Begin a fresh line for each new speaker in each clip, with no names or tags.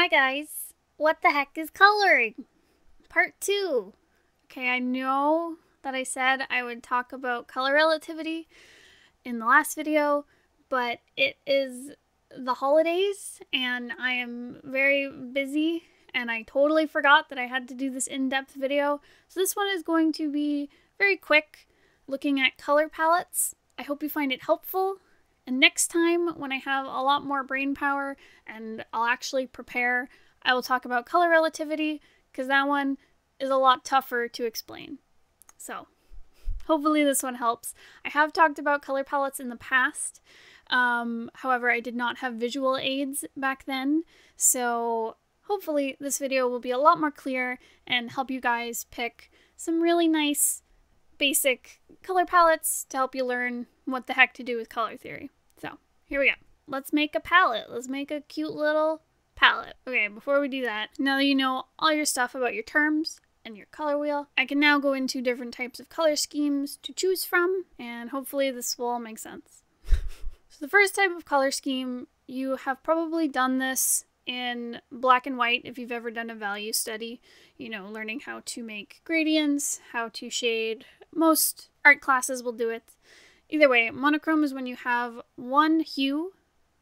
guys, what the heck is coloring? Part 2. Okay, I know that I said I would talk about color relativity in the last video, but it is the holidays and I am very busy and I totally forgot that I had to do this in-depth video. So this one is going to be very quick, looking at color palettes. I hope you find it helpful. And next time, when I have a lot more brain power and I'll actually prepare, I will talk about color relativity, because that one is a lot tougher to explain. So, hopefully this one helps. I have talked about color palettes in the past. However, I did not have visual aids back then, so hopefully this video will be a lot more clear and help you guys pick some really nice basic color palettes to help you learn what the heck to do with color theory. So, here we go. Let's make a palette. Let's make a cute little palette. Okay, before we do that, now that you know all your stuff about your terms and your color wheel, I can now go into different types of color schemes to choose from, and hopefully this will all make sense. So the first type of color scheme, you have probably done this in black and white if you've ever done a value study, you know, learning how to make gradients, how to shade. Most art classes will do it. Either way, monochrome is when you have one hue,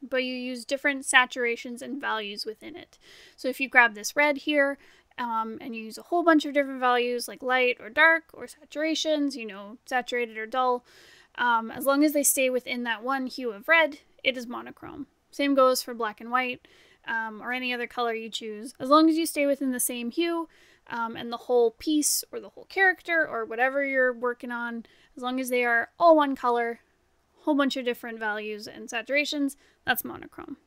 but you use different saturations and values within it. So if you grab this red here, and you use a whole bunch of different values like light or dark or saturations, you know, saturated or dull, as long as they stay within that one hue of red, it is monochrome. Same goes for black and white, or any other color you choose. As long as you stay within the same hue, and the whole piece or the whole character or whatever you're working on, as long as they are all one color, whole bunch of different values and saturations, that's monochrome.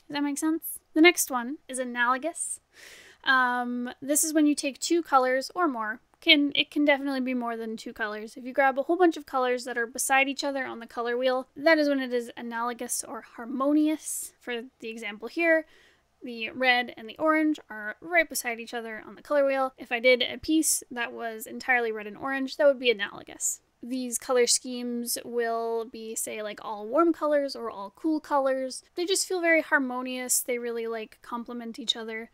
Does that make sense? The next one is analogous. This is when you take two colors or more. It can definitely be more than two colors. If you grab a whole bunch of colors that are beside each other on the color wheel, that is when it is analogous or harmonious. For the example here, the red and the orange are right beside each other on the color wheel. If I did a piece that was entirely red and orange, that would be analogous. These color schemes will be, say, like all warm colors or all cool colors. They just feel very harmonious. They really like complement each other.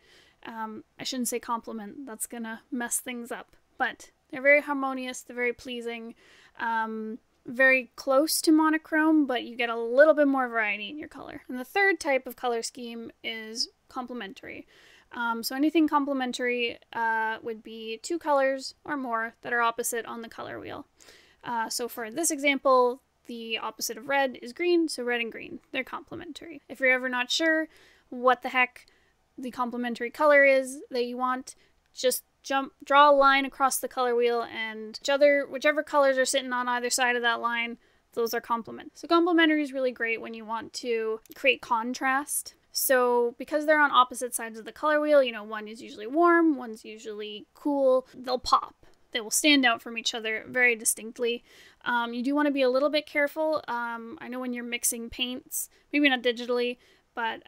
I shouldn't say complement, that's gonna mess things up. But they're very harmonious, they're very pleasing, very close to monochrome, but you get a little bit more variety in your color. And the third type of color scheme is complementary. So anything complementary would be two colors or more that are opposite on the color wheel. So for this example, the opposite of red is green, so red and green, they're complementary. If you're ever not sure what the heck the complementary color is that you want, just draw a line across the color wheel, and whichever colors are sitting on either side of that line, those are complement. So complementary is really great when you want to create contrast. So because they're on opposite sides of the color wheel, you know, one is usually warm, one's usually cool, they'll pop. They will stand out from each other very distinctly. You do want to be a little bit careful. I know when you're mixing paints, maybe not digitally, but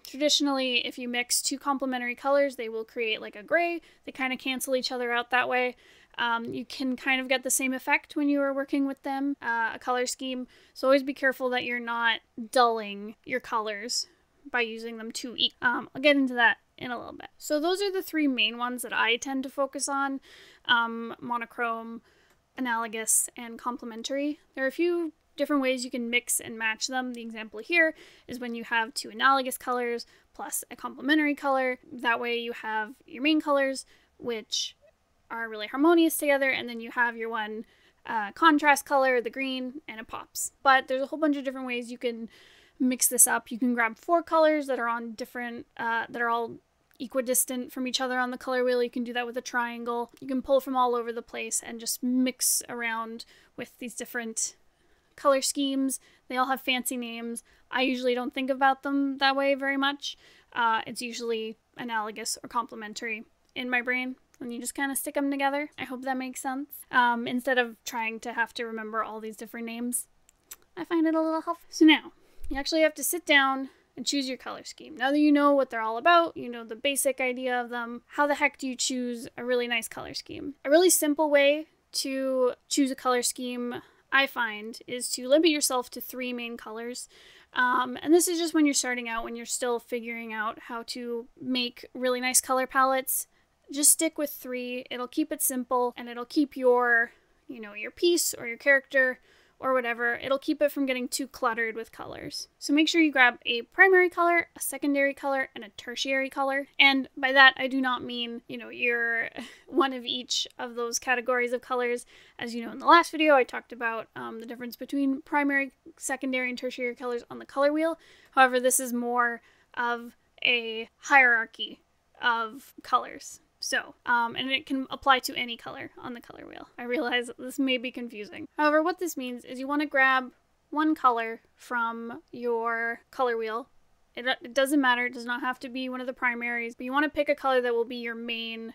traditionally, if you mix two complementary colors, they will create like a gray. They kind of cancel each other out that way. You can kind of get the same effect when you are working with them, a color scheme. So always be careful that you're not dulling your colors by using them too equal. I'll get into that in a little bit. So those are the three main ones that I tend to focus on: monochrome, analogous, and complementary. There are a few different ways you can mix and match them. The example here is when you have two analogous colors plus a complementary color. That way you have your main colors, which are really harmonious together, and then you have your one contrast color, the green, and it pops. But there's a whole bunch of different ways you can mix this up. You can grab four colors that are on different, that are all equidistant from each other on the color wheel. You can do that with a triangle. You can pull from all over the place and just mix around with these different color schemes. They all have fancy names. I usually don't think about them that way very much. It's usually analogous or complementary in my brain when you just kind of stick them together. I hope that makes sense. Instead of trying to have to remember all these different names, I find it a little helpful. So now, you actually have to sit down and choose your color scheme. Now that you know what they're all about, you know the basic idea of them, how the heck do you choose a really nice color scheme? A really simple way to choose a color scheme, I find, is to limit yourself to three main colors. And this is just when you're starting out, when you're still figuring out how to make really nice color palettes. Just stick with 3. It'll keep it simple, and it'll keep your, your piece or your character or whatever, it'll keep it from getting too cluttered with colors. So make sure you grab a primary color, a secondary color, and a tertiary color. And by that, I do not mean, you're one of each of those categories of colors. As you know, in the last video, I talked about the difference between primary, secondary, and tertiary colors on the color wheel. However, this is more of a hierarchy of colors. So, and it can apply to any color on the color wheel. I realize this may be confusing. However, what this means is you want to grab one color from your color wheel. It doesn't matter, it does not have to be one of the primaries, but you want to pick a color that will be your main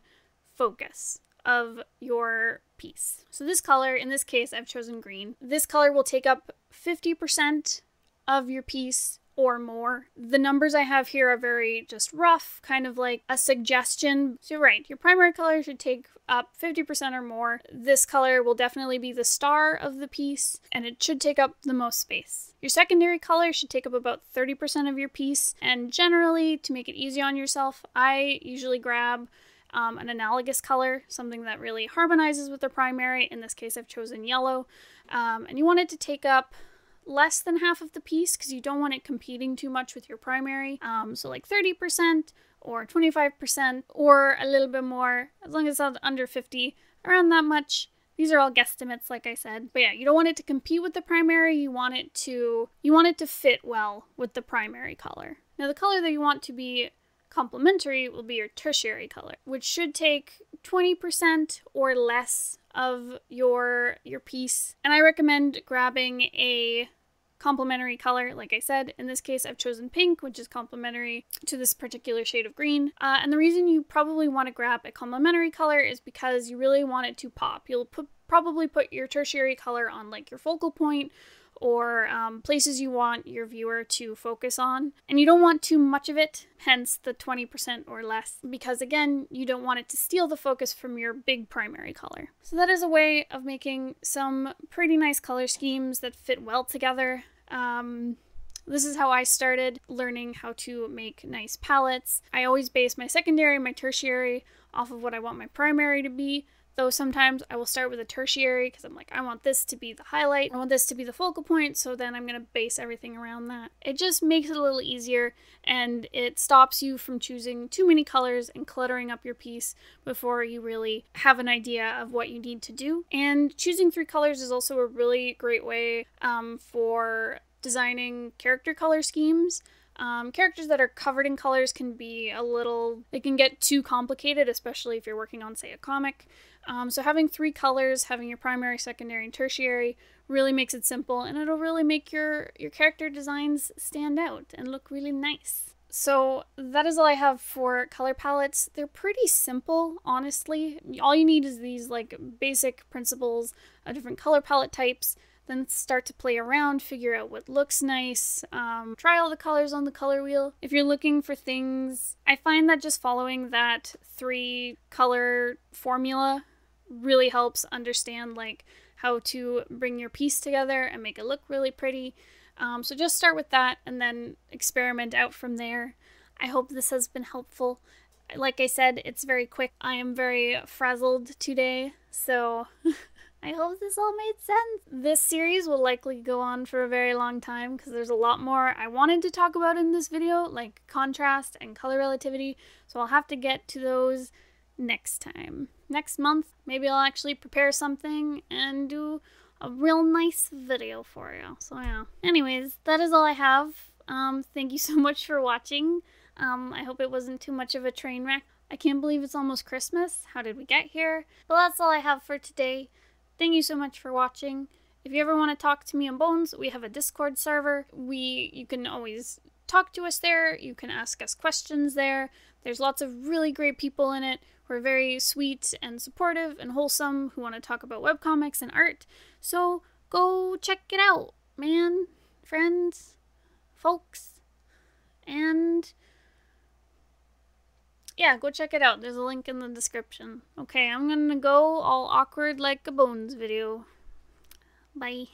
focus of your piece. So this color, in this case, I've chosen green. This color will take up 50% of your piece or more. The numbers I have here are very just rough, kind of like a suggestion. So right, your primary color should take up 50% or more. This color will definitely be the star of the piece, and it should take up the most space. Your secondary color should take up about 30% of your piece, and generally, to make it easy on yourself, I usually grab an analogous color, something that really harmonizes with the primary. In this case, I've chosen yellow, and you want it to take up less than half of the piece because you don't want it competing too much with your primary. So like 30% or 25% or a little bit more, as long as it's under 50, around that much. These are all guesstimates, like I said. But yeah, you don't want it to compete with the primary. You want it to fit well with the primary color. Now the color that you want to be complementary will be your tertiary color, which should take 20% or less of your piece. And I recommend grabbing a complementary color. Like I said, in this case, I've chosen pink, which is complementary to this particular shade of green. And the reason you probably want to grab a complementary color is because you really want it to pop. You'll probably put your tertiary color on like your focal point or places you want your viewer to focus on. And you don't want too much of it, hence the 20% or less, because again, you don't want it to steal the focus from your big primary color. So that is a way of making some pretty nice color schemes that fit well together. This is how I started learning how to make nice palettes. I always base my secondary and my tertiary off of what I want my primary to be. Though sometimes I will start with a tertiary because I'm like, I want this to be the highlight. I want this to be the focal point, so then I'm going to base everything around that. It just makes it a little easier, and it stops you from choosing too many colors and cluttering up your piece before you really have an idea of what you need to do. And choosing 3 colors is also a really great way for designing character color schemes. Characters that are covered in colors can be they can get too complicated, especially if you're working on, say, a comic. So having 3 colors, having your primary, secondary, and tertiary really makes it simple, and it'll really make your character designs stand out and look really nice. So that is all I have for color palettes. They're pretty simple, honestly. All you need is these like basic principles of different color palette types. Then start to play around, figure out what looks nice, try all the colors on the color wheel. If you're looking for things, I find that just following that 3 color formula really helps understand like how to bring your piece together and make it look really pretty. So just start with that and then experiment out from there. I hope this has been helpful. Like I said, it's very quick. I am very frazzled today, so I hope this all made sense. This series will likely go on for a very long time because there's a lot more I wanted to talk about in this video, like contrast and color relativity, so I'll have to get to those next time. Next month, maybe I'll actually prepare something and do a real nice video for you. So yeah. Anyways, that is all I have. Thank you so much for watching. I hope it wasn't too much of a train wreck. I can't believe it's almost Christmas. How did we get here? But that's all I have for today. Thank you so much for watching. If you ever want to talk to me on Bones, we have a Discord server. You can always talk to us there. You can ask us questions there. There's lots of really great people in it who are very sweet and supportive and wholesome, who want to talk about webcomics and art. So go check it out, man, friends, folks, and yeah, go check it out. There's a link in the description. Okay, I'm gonna go all awkward like a Bones video. Bye.